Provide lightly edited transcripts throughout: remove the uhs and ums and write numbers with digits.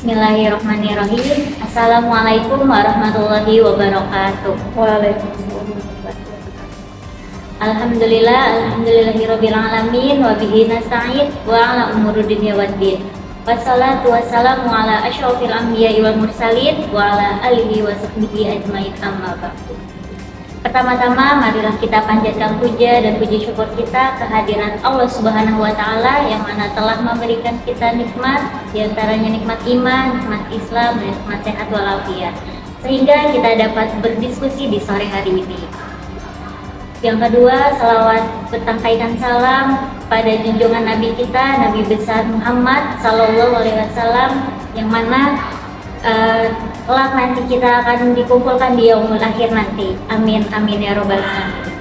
Bismillahirrahmanirrahim. Assalamualaikum warahmatullahi wabarakatuh. Waalaikumsalam warahmatullahi wabarakatuh. Alhamdulillahirabbil alamin wa bihi nasta'in wa ala umuri dunya waddin. Wassalatu wassalamu ala asyrofil anbiya'i wal mursalin wa ala alihi wa sahbihi ajmain, amma ba'du. Pertama-tama marilah kita panjatkan puja dan puji syukur kita kehadiran Allah Subhanahu wa taala yang mana telah memberikan kita nikmat, diantaranya nikmat iman, nikmat Islam, dan nikmat sehat walafiat, sehingga kita dapat berdiskusi di sore hari ini. Yang kedua, salawat bertangkaikan salam pada junjungan Nabi kita, Nabi besar Muhammad Sallallahu Alaihi Wasallam, yang mana kelak nanti kita akan dikumpulkan di yaumul akhir nanti. Amin amin ya robbal alamin.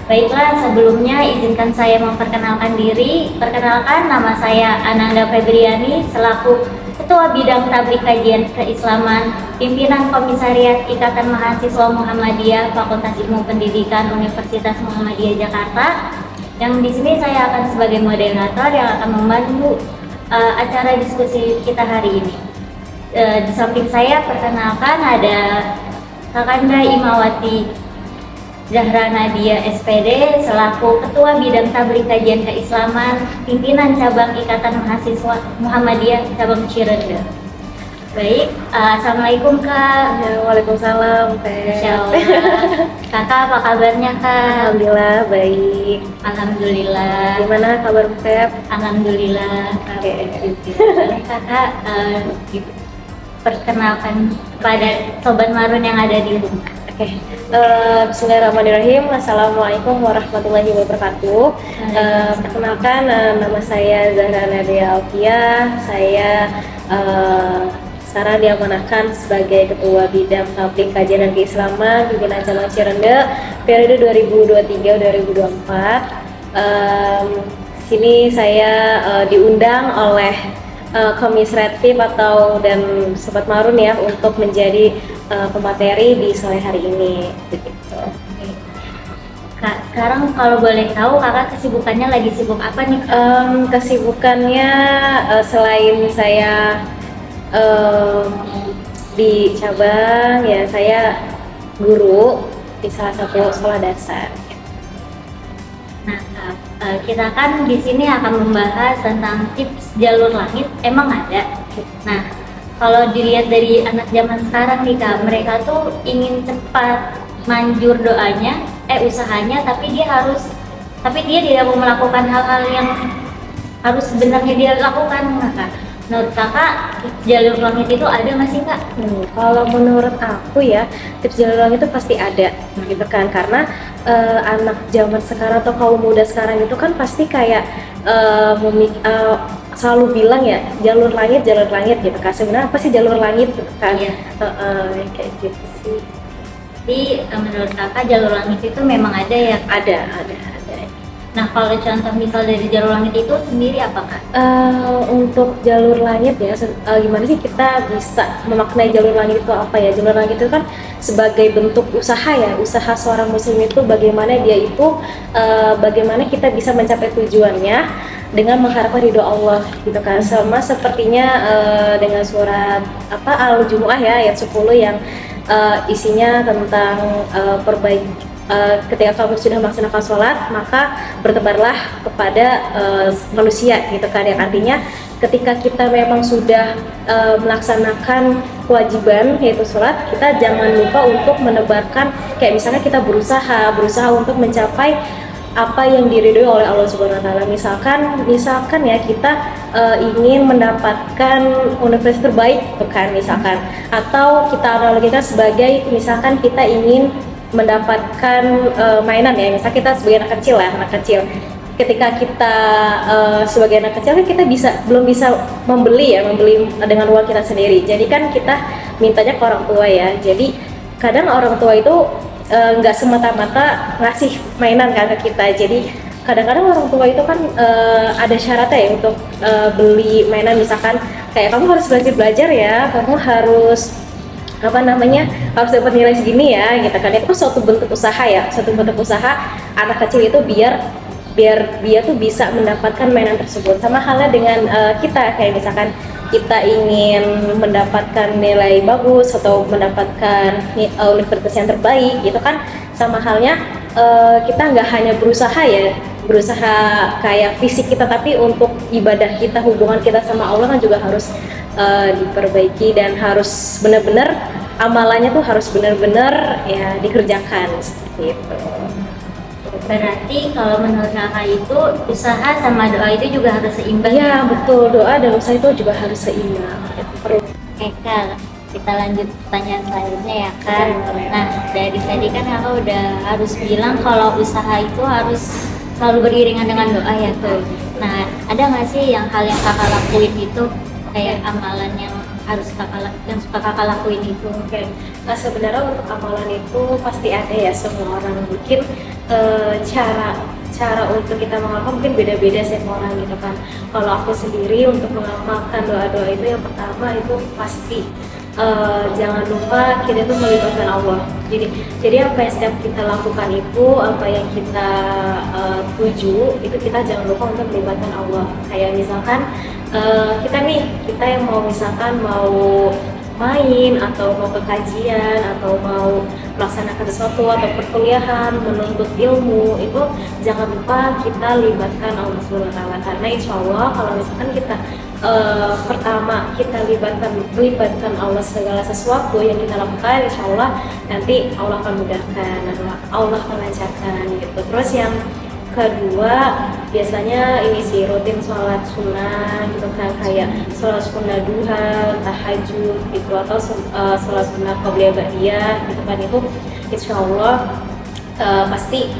Baiklah, sebelumnya izinkan saya memperkenalkan diri. Perkenalkan, nama saya Ananda Febriani selaku Ketua Bidang Tabligh Kajian Keislaman, Pimpinan Komisariat Ikatan Mahasiswa Muhammadiyah Fakultas Ilmu Pendidikan Universitas Muhammadiyah Jakarta. Yang di sini saya akan sebagai moderator yang akan membantu acara diskusi kita hari ini. Di samping saya, perkenalkan, ada Kakanda Imawati Zahra Nadia SPD selaku Ketua Bidang Tabligh Kajian Keislaman, Pimpinan Cabang Ikatan Mahasiswa Muhammadiyah Cabang Cirende. Baik, assalamualaikum Kak. Ya, waalaikumsalam Teh. Insyaallah. Kakak, apa kabarnya Kak? Alhamdulillah baik. Alhamdulillah. Gimana kabar Pep? Alhamdulillah. Oke. Boleh Kakak perkenalkan kepada Sobat Marun yang ada di rumah. Oke. Bismillahirrahmanirrahim. Assalamualaikum warahmatullahi wabarakatuh. Perkenalkan, nama saya Zahra Nadia Alfiah. Saya sekarang diamanahkan sebagai Ketua Bidang Tabligh Kajian dan Keislaman Pimpinan Cabang Cirende periode 2023-2024. Sini saya diundang oleh Komisratif atau dan Sobat Marun ya untuk menjadi pemateri di sore hari ini begitu. Kak, sekarang kalau boleh tahu kakak kesibukannya lagi sibuk apa nih? Kesibukannya selain saya di cabang ya, saya guru di salah satu sekolah dasar. Nah, kita kan di sini akan membahas tentang tips jalur langit. Emang ada? Nah, kalau dilihat dari anak zaman sekarang nih Kak, mereka tuh ingin cepat manjur doanya, usahanya, tapi dia tidak mau melakukan hal-hal yang harus sebenarnya dia lakukan, Kak. Menurut Kakak, jalur langit itu ada nggak sih Kak? Kalau menurut aku ya, tips jalur langit itu pasti ada, gitu kan? Karena anak zaman sekarang atau kaum muda sekarang itu kan pasti kayak selalu bilang ya jalur langit gitu kan. Sebenarnya apa sih jalur langit gitu kan? Iya. Kayak gitu sih. Jadi menurut Kakak jalur langit itu memang ada ya? Ada. Nah, kalau contoh misal dari jalur langit itu sendiri apa Kak? Untuk jalur langit ya, gimana sih kita bisa memaknai jalur langit itu apa ya? Jalur langit itu kan sebagai bentuk usaha ya, usaha seorang muslim itu bagaimana dia itu, bagaimana kita bisa mencapai tujuannya dengan mengharapkan ridho Allah gitu kan. Sama sepertinya dengan surat Al-Jumu'ah ya, ayat 10 yang isinya tentang ketika kamu sudah melaksanakan sholat, maka bertebarlah kepada manusia gitu kan, yang artinya ketika kita memang sudah melaksanakan kewajiban yaitu sholat, kita jangan lupa untuk menebarkan, kayak misalnya kita berusaha untuk mencapai apa yang diridhoi oleh Allah Subhanahu wa taala. Misalkan ya kita ingin mendapatkan universitas terbaik gitu kan, misalkan, atau kita analogikan sebagai misalkan kita ingin mendapatkan mainan ya, misalnya kita sebagai anak kecil, ketika kita sebagai anak kecil kan kita belum bisa membeli dengan uang kita sendiri, jadi kan kita mintanya ke orang tua ya. Jadi kadang orang tua itu nggak semata-mata ngasih mainan kan ke kita, jadi kadang-kadang orang tua itu kan ada syaratnya ya untuk beli mainan, misalkan kayak kamu harus belajar ya, kamu harus harus dapat nilai segini ya gitu kan. Itu suatu bentuk usaha ya, anak kecil itu biar dia tuh bisa mendapatkan mainan tersebut. Sama halnya dengan kita, kayak misalkan kita ingin mendapatkan nilai bagus atau mendapatkan universitas yang terbaik gitu kan, sama halnya kita nggak hanya berusaha kayak fisik kita, tapi untuk ibadah kita, hubungan kita sama Allah kan juga harus diperbaiki dan harus benar-benar amalannya tuh harus benar-benar ya dikerjakan seperti itu. Berarti kalau menurut kakak itu usaha sama doa itu juga harus seimbang. Iya betul, doa dan usaha itu juga harus seimbang. Perlu. Oke Kak, kita lanjut pertanyaan selanjutnya ya Kak. Nah dari tadi kan kakak udah harus bilang kalau usaha itu harus selalu beriringan dengan doa ya Kak. Nah ada nggak sih yang hal yang kakak lakuin itu kayak amalan yang harus yang suka kakak lakuin itu? Oke. Nah, sebenarnya untuk amalan itu pasti ada ya, semua orang mungkin cara untuk kita mengamalkan mungkin beda-beda setiap orang gitu kan. Kalau aku sendiri untuk mengamalkan doa-doa itu yang pertama itu pasti jangan lupa kita tuh melibatkan Allah. Jadi apa yang setiap kita lakukan itu, apa yang kita tuju itu kita jangan lupa untuk melibatkan Allah. Kayak misalkan kita yang misalkan mau main atau mau ke kajian atau mau melaksanakan sesuatu atau perkuliahan, menuntut ilmu, itu jangan lupa kita libatkan Allah SWT. Karena insya Allah kalau misalkan kita pertama kita libatkan Allah segala sesuatu yang kita lakukan, insya Allah nanti Allah akan mudahkan, Allah akan lancarkan gitu. Terus yang kedua biasanya ini sih rutin sholat sunnah gitu kan, kayak sholat sunnah duha, tahajud gitu, atau sholat sunnah qobliyah ba'diyah gitu kan, itu insya Allah pasti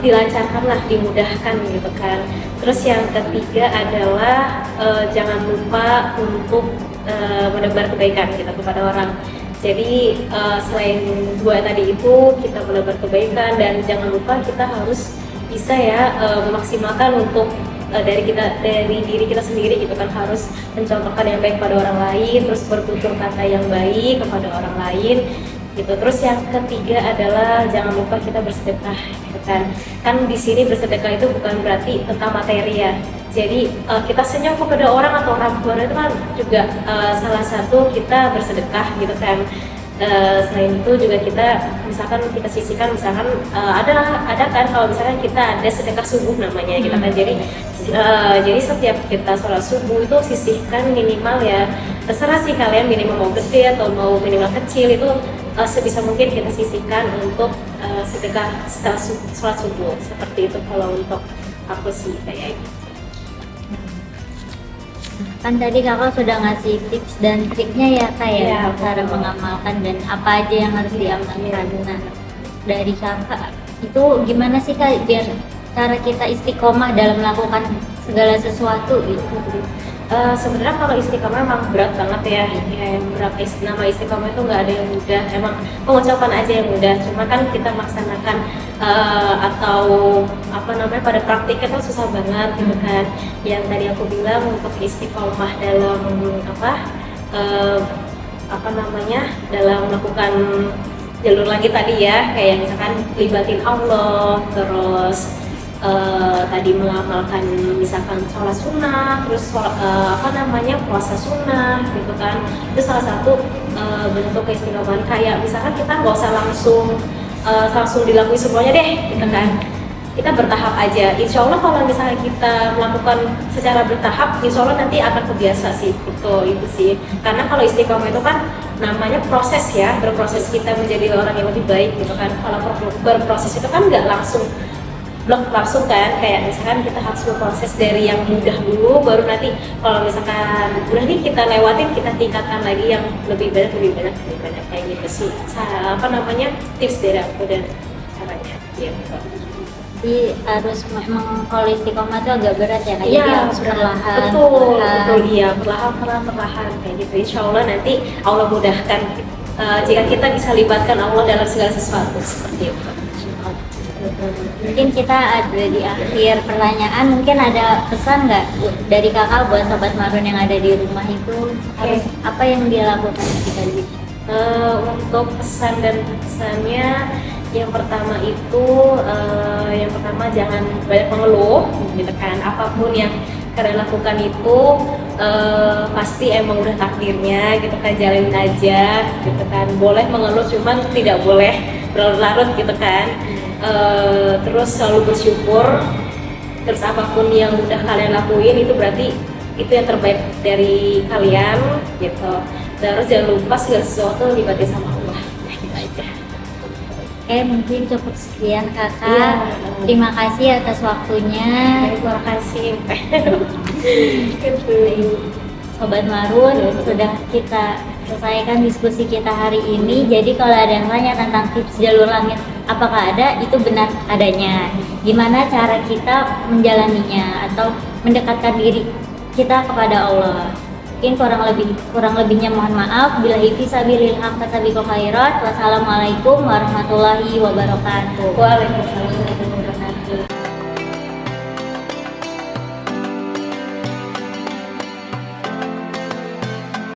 dilancarkan lah, dimudahkan gitu kan. Terus yang ketiga adalah jangan lupa untuk menebar kebaikan gitu kepada orang. Jadi selain dua tadi itu kita menebar kebaikan, dan jangan lupa kita harus bisa ya memaksimalkan untuk dari diri kita sendiri gitu kan, harus mencontohkan yang baik pada orang lain, terus bertutur kata yang baik kepada orang lain gitu. Terus yang ketiga adalah jangan lupa kita bersedekah gitu kan. Kan di sini bersedekah itu bukan berarti tentang materi ya. Jadi kita senyum kepada orang atau orang tua itu kan juga salah satu kita bersedekah gitu kan. Selain itu juga kita misalkan kita sisihkan, misalkan ada kan kalau misalkan kita ada sedekah subuh namanya gitu kan. Jadi setiap kita sholat subuh itu sisihkan minimal ya, terserah sih kalian, minimal mau gede atau mau minimal kecil, itu sebisa mungkin kita sisihkan untuk sedekah setelah sholat subuh. Seperti itu kalau untuk aku sih kayak gitu. Kan tadi kakak sudah ngasih tips dan triknya ya Kak ya, cara betul. mengamalkan dan apa aja yang harus diamalkan. Nah dari kakak itu gimana sih Kak biar cara kita istiqomah dalam melakukan segala sesuatu gitu? Sebenarnya kalau istiqomah memang berat banget ya, yang berat. Nama istiqomah itu nggak ada yang mudah, emang pengucapan aja yang mudah, cuma kan kita melaksanakan atau apa namanya pada praktiknya tuh susah banget gitu kan. Yang tadi aku bilang untuk istiqomah dalam dalam melakukan jalur langit tadi ya, kayak misalkan libatin Allah, terus tadi mengamalkan misalkan sholat sunnah, terus puasa sunnah gitu kan, itu salah satu bentuk keistiqomahan. Kayak misalkan kita nggak usah langsung dilakuin semuanya deh gitu kan, kita bertahap aja. Insya Allah kalau misalnya kita melakukan secara bertahap, insya Allah nanti akan kebiasa sih itu sih. Karena kalau istiqomah itu kan namanya proses ya, berproses kita menjadi orang yang lebih baik gitu kan. Kalau berproses itu kan nggak langsung kan, kayak misalkan kita harus berproses dari yang mudah dulu, baru nanti kalau misalkan udah nih kita lewatin, kita tingkatkan lagi yang lebih banyak kayak gitu sih. Tips dari aku dan caranya gitu. Jadi harus memang kalau istiqomah itu agak berat ya Kak, Iya, jadi harus perlahan. betul iya, perlahan kayak gitu. Insya Allah nanti Allah mudahkan jika kita bisa libatkan Allah dalam segala sesuatu seperti itu. Mungkin kita ada di akhir pertanyaan, mungkin ada pesan nggak dari kakak buat sobat Marun yang ada di rumah itu harus apa yang dia lakukan ketika di Untuk pesan dan pesannya, yang pertama jangan banyak mengeluh gitu kan. Apapun yang kalian lakukan itu pasti emang udah takdirnya gitu kan, jalanin aja gitu kan. Boleh mengeluh cuman tidak boleh berlarut-larut gitu kan. Terus selalu bersyukur, terus apapun yang udah kalian lakuin itu berarti itu yang terbaik dari kalian gitu. Terus jangan lupa segala sesuatu libatin sama Allah, gitu aja. Oke, mungkin cukup sekian kakak. Iya. Terima kasih atas waktunya. Terima kasih. Sobat Marun, sudah kita selesaikan diskusi kita hari ini. Jadi kalau ada yang tanya tentang tips jalur langit, apakah ada? Itu benar adanya. Gimana cara kita menjalaninya atau mendekatkan diri kita kepada Allah? Mungkin kurang lebihnya mohon maaf. Billahi fisabilil haq fasabiqul khairat. Wassalamualaikum warahmatullahi wabarakatuh. Waalaikumsalam.